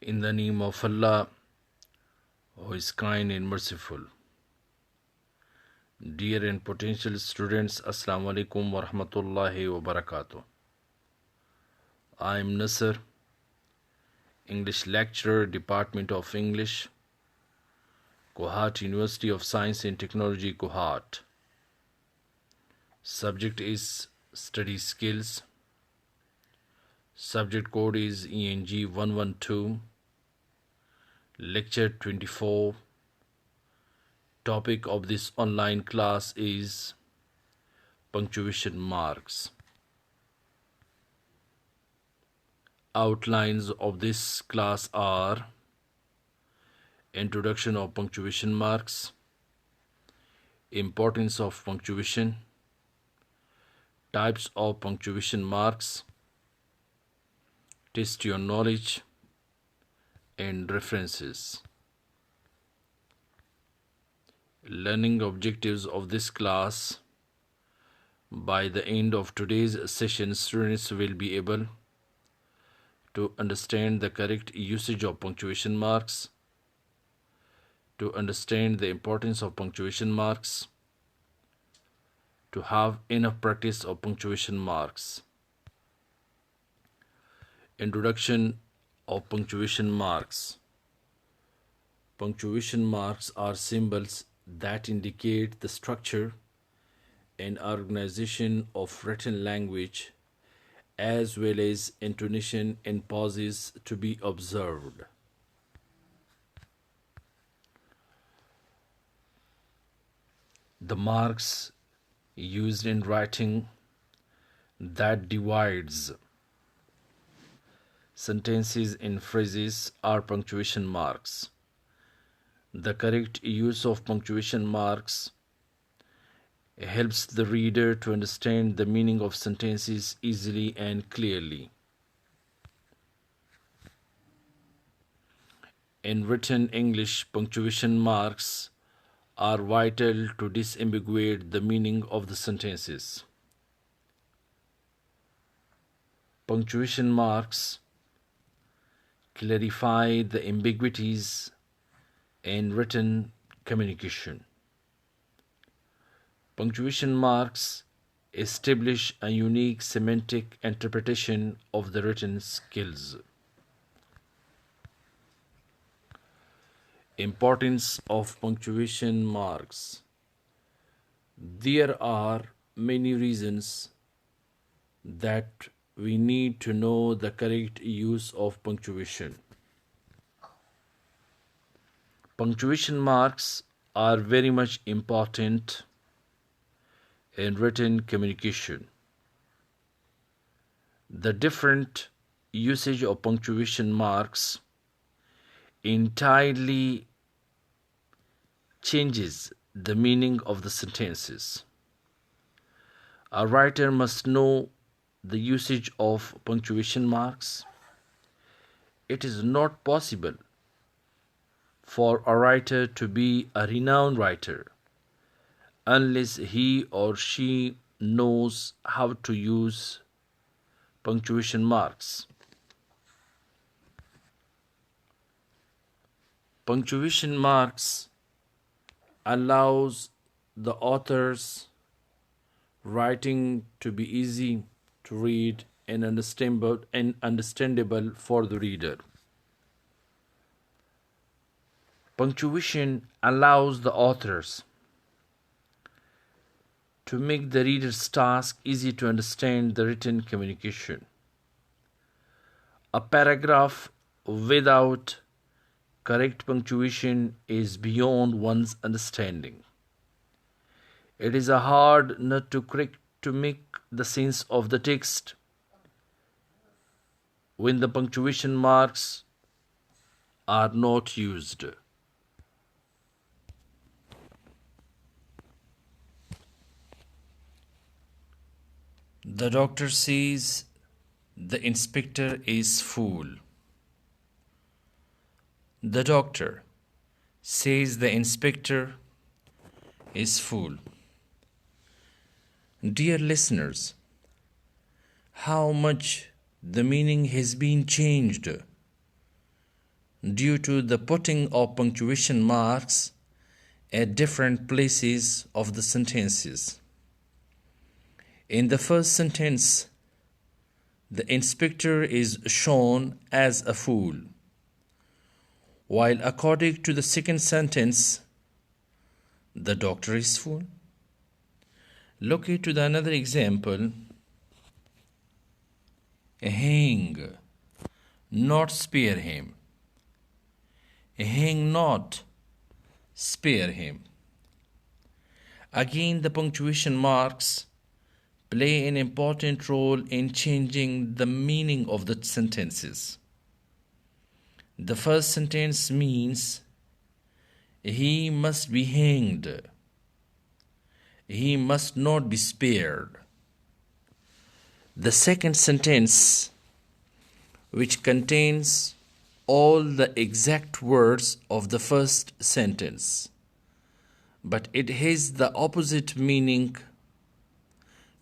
In the name of Allah, who is kind and merciful. Dear and potential students, Assalamu alaikum wa rahmatullahi wa barakatuh. I am Nasser, English lecturer, Department of English, Kohat University of Science and Technology, Kohat. Subject is Study Skills. Subject code is ENG 112. Lecture 24. Topic of this online class is punctuation marks. Outlines of this class are introduction of punctuation marks, importance of punctuation, types of punctuation marks, test your knowledge, and references. Learning objectives of this class. By the end of today's session, students will be able to understand the correct usage of punctuation marks, to understand the importance of punctuation marks, to have enough practice of punctuation marks. Introduction of punctuation marks. Punctuation marks are symbols that indicate the structure and organization of written language, as well as intonation and pauses to be observed. The marks used in writing that divides sentences and phrases are punctuation marks. The correct use of punctuation marks helps the reader to understand the meaning of sentences easily and clearly. In written English, punctuation marks are vital to disambiguate the meaning of the sentences. Punctuation marks clarify the ambiguities in written communication. Punctuation marks establish a unique semantic interpretation of the written skills. Importance of punctuation marks. There are many reasons that we need to know the correct use of punctuation. Punctuation marks are very much important in written communication. The different usage of punctuation marks entirely changes the meaning of the sentences. A writer must know the usage of punctuation marks. It is not possible for a writer to be a renowned writer unless he or she knows how to use punctuation marks. Punctuation marks allows the author's writing to be easy to read and understandable for the reader. Punctuation allows the authors to make the reader's task easy to understand the written communication. A paragraph without correct punctuation is beyond one's understanding. It is a hard nut to crack to make the sense of the text when the punctuation marks are not used. The doctor says the inspector is fool. The doctor says the inspector is fool. Dear listeners, how much the meaning has been changed. due to the putting of punctuation marks at different places of the sentences. In the first sentence, the inspector is shown as a fool, while according to the second sentence, the doctor is fool. Look into the another example. Hang, not spare him. Hang not, spare him. Again, the punctuation marks play an important role in changing the meaning of the sentences. The first sentence means he must be hanged. He must not be spared. The second sentence, which contains all the exact words of the first sentence, but it has the opposite meaning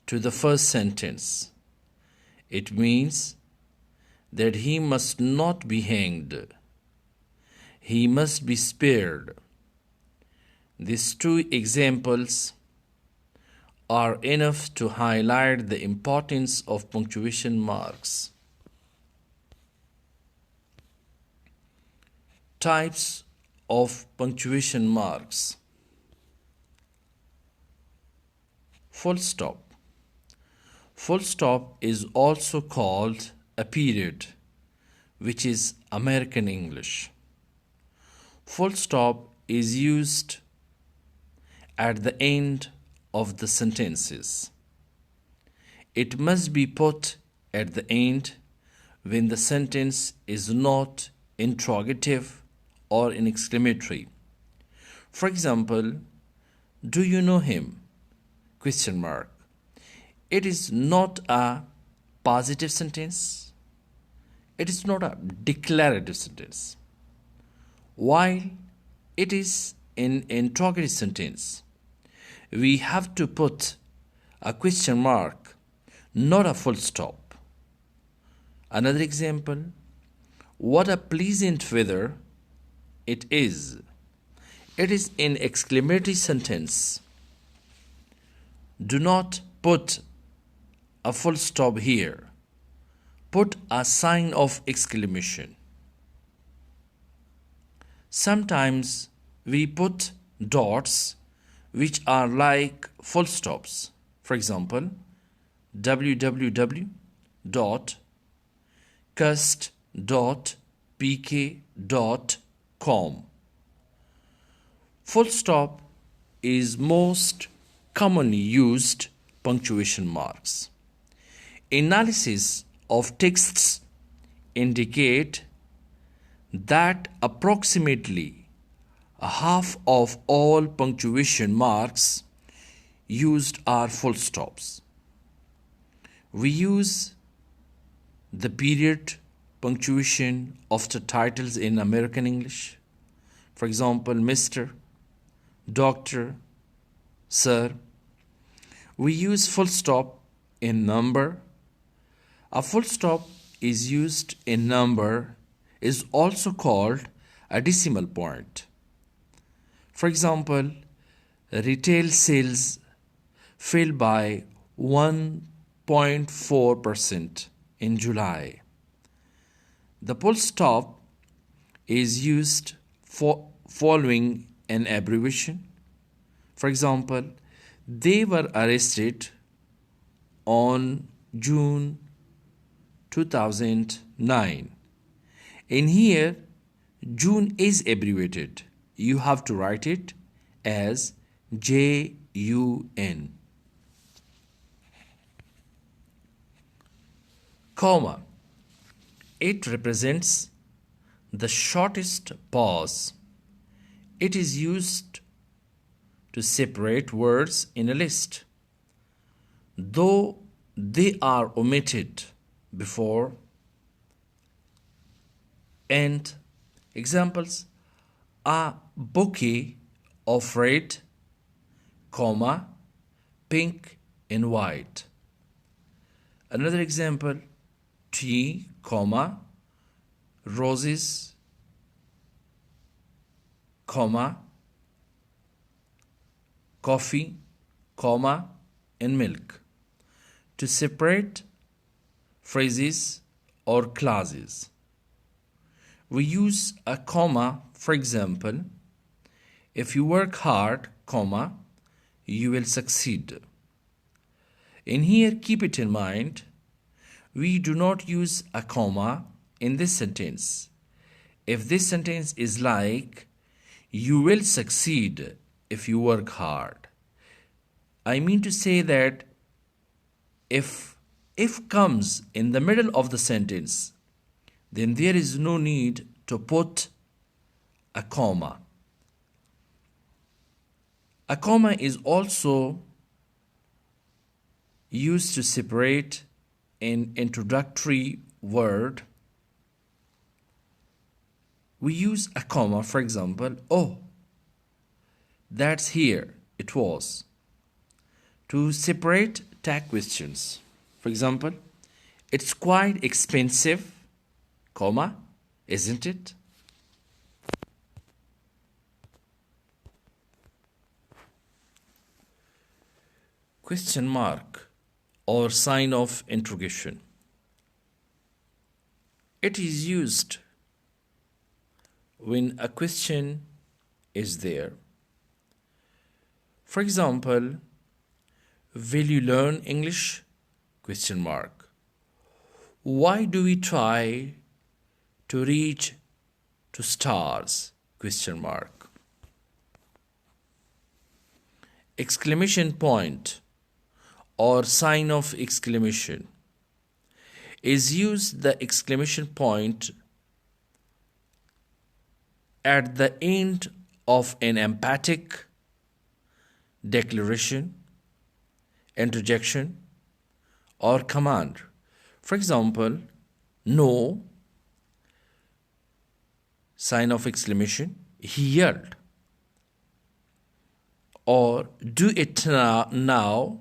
to the first sentence. It means that he must not be hanged. He must be spared. These two examples are enough to highlight the importance of punctuation marks. Types of punctuation marks. Full stop. Full stop is also called a period, which is American English. Full stop is used at the end of the sentences. It must be put at the end when the sentence is not interrogative or an exclamatory. For example, do you know him? Question mark. It is not a positive sentence. It is not a declarative sentence. While it is an interrogative sentence, we have to put a question mark, not a full stop. Another example, what a pleasant weather it is. It is an exclamatory sentence. Do not put a full stop here. Put a sign of exclamation. Sometimes we put dots which are like full stops. For example, www.cust.pk.com. Full stop is most commonly used punctuation marks. Analysis of texts indicate that approximately half of all punctuation marks used are full stops. We use the period punctuation after titles in American English. For example, Mr., Doctor, Sir. We use full stop in number. A full stop is used in number is also called a decimal point. For example, retail sales fell by 1.4% in July. The full stop is used for following an abbreviation. For example, they were arrested on June 2009. In here, June is abbreviated. You have to write it as JUN. Comma. It represents the shortest pause. It is used to separate words in a list, though they are omitted before and. Examples: a bouquet of red, comma, pink and white. Another example: tea, comma, roses, comma, coffee, comma, and milk to separate phrases or clauses. We use a comma, for example, if you work hard, comma, you will succeed. In here, keep it in mind, we do not use a comma in this sentence. If this sentence is like, you will succeed if you work hard, I mean to say that if comes in the middle of the sentence, then there is no need to put a comma. A comma is also used to separate an introductory word. We use a comma, for example, oh, that's here, it was, to separate tag questions. For example, it's quite expensive, comma, isn't it? Question mark or sign of interrogation. It is used when a question is there. For example, will you learn English? Question mark. Why do we try to reach to stars? Question mark. Exclamation point or sign of exclamation is used the exclamation point at the end of an emphatic declaration, interjection, or command. For example, no, sign of exclamation, he yelled. Or do it now,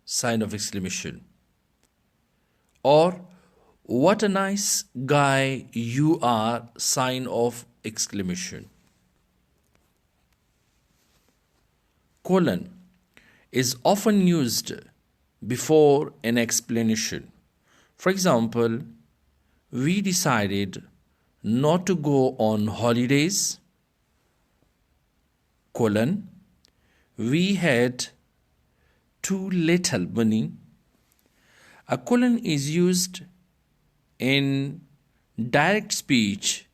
sign of exclamation. Or what a nice guy you are, sign of exclamation. Colon is often used before an explanation. For example, we decided not to go on holidays, colon, we had too little money. A colon is used in direct speech.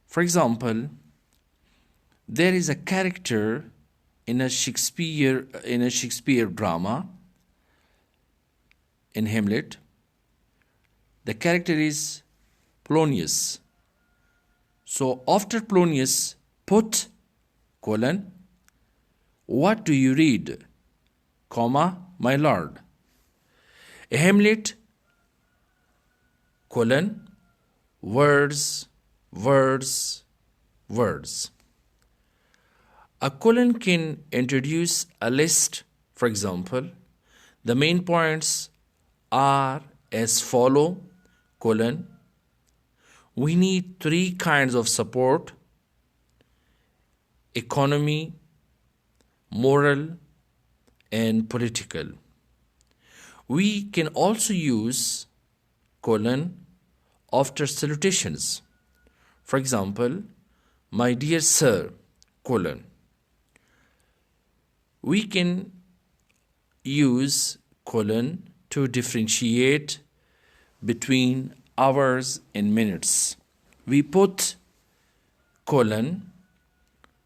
For example, there is a character in a Shakespeare drama, in Hamlet. The character is Polonius. So after Polonius, put colon, what do you read, comma, my lord. Hamlet, colon, words, words, words. A colon can introduce a list. For example, the main points are as follow, colon, we need 3 kinds of support: economy, moral, and political. We can also use colon after salutations. For example, my dear sir, colon. We can use colon to differentiate between hours and minutes. We put colon,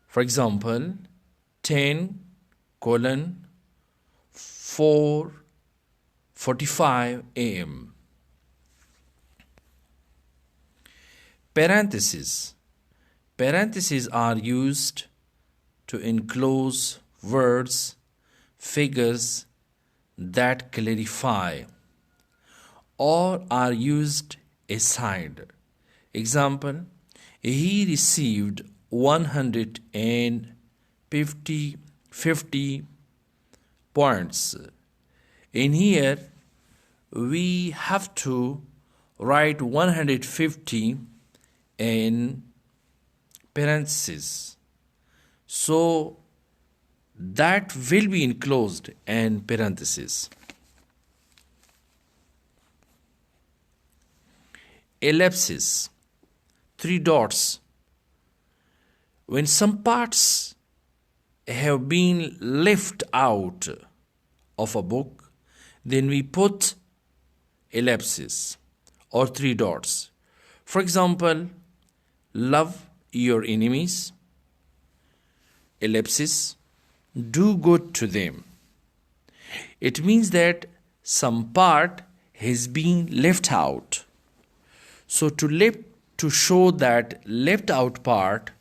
for example, 10 colon 4:45 a.m. Parentheses. Parentheses are used to enclose words, figures that clarify, or are used aside. Example, he received 150 points. In here, we have to write 150 in parenthesis. So that will be enclosed in parenthesis. Ellipsis, three dots. When some parts have been left out of a book, then we put ellipsis or three dots. For example, love your enemies, ellipsis, do good to them. It means that some part has been left out. So to show that left out part,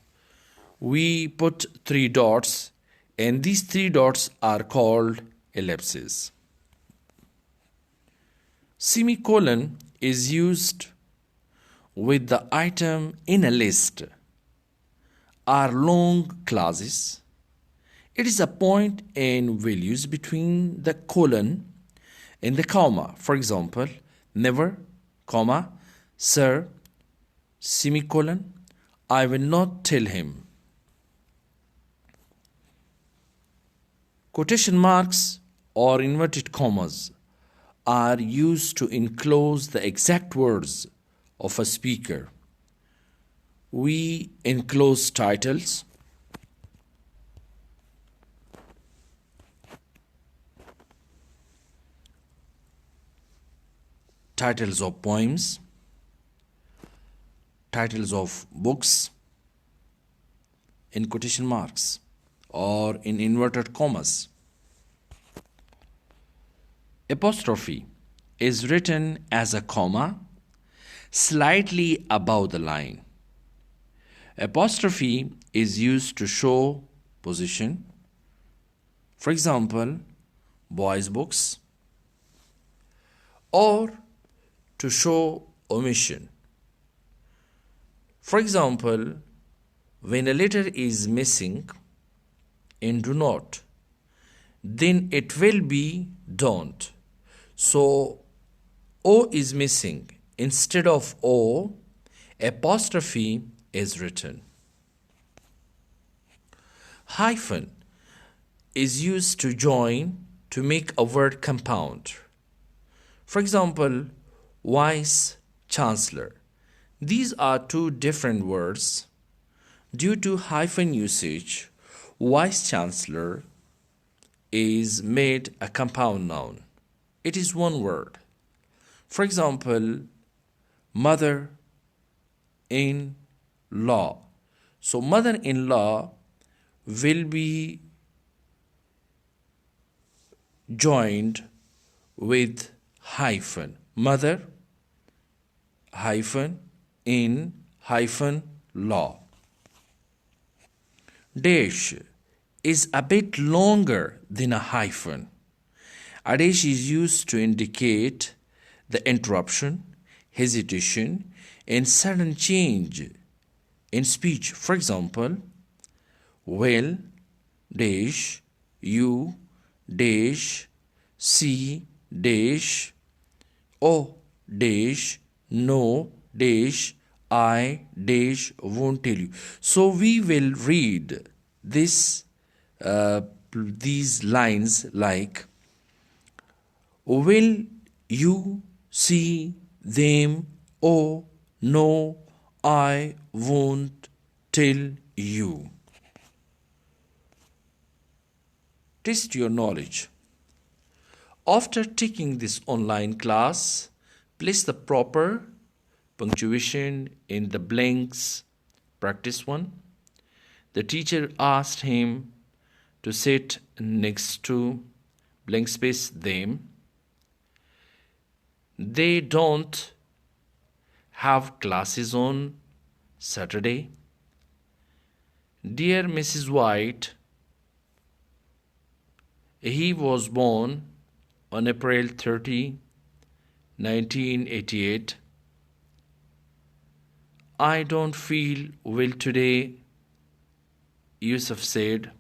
we put three dots, and these three dots are called ellipses. Semicolon is used with the item in a list or long clauses. It is a point in values between the colon and the comma. For example, never, comma, sir, semicolon, I will not tell him. Quotation marks or inverted commas are used to enclose the exact words of a speaker. We enclose titles, titles of poems, titles of books in quotation marks or in inverted commas. Apostrophe is written as a comma slightly above the line. Apostrophe is used to show position. For example, boys' books, or to show omission. For example, when a letter is missing in do not, then it will be don't. So O is missing. Instead of O, apostrophe is written. Hyphen is used to join to make a word compound. For example, vice chancellor. These are two different words. Due to hyphen usage, vice chancellor is made a compound noun. It is one word. For example, mother in law. So mother in law will be joined with hyphen. Mother hyphen in hyphen law. Dash is a bit longer than a hyphen. A dash is used to indicate the interruption, hesitation, and sudden change in speech. For example, well, dash, you, dash, see, dash, oh, dash, no, dash, I, dash, won't tell you. So we will read these lines like, will you see them? Oh, no, I won't tell you. Test your knowledge. After taking this online class, place the proper punctuation in the blanks. Practice 1. The teacher asked him to sit next to blank space them. They don't have classes on Saturday. Dear Mrs. White, he was born on April 30, 1988. I don't feel well today, Yusuf said.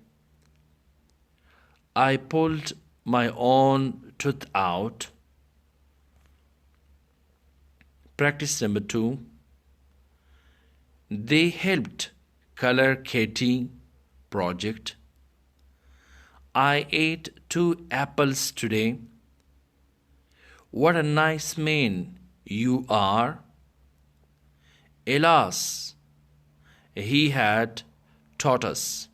I pulled my own tooth out. Practice number 2. They helped Color Katie project. I ate 2 apples today. What a nice man you are. Alas, he had taught us.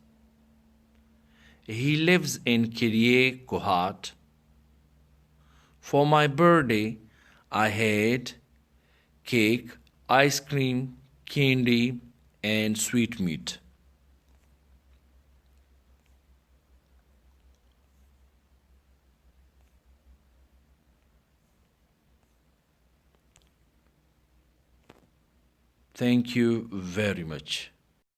He lives in Kirie Kohat. For my birthday, I had cake, ice cream, candy, and sweetmeat. Thank you very much.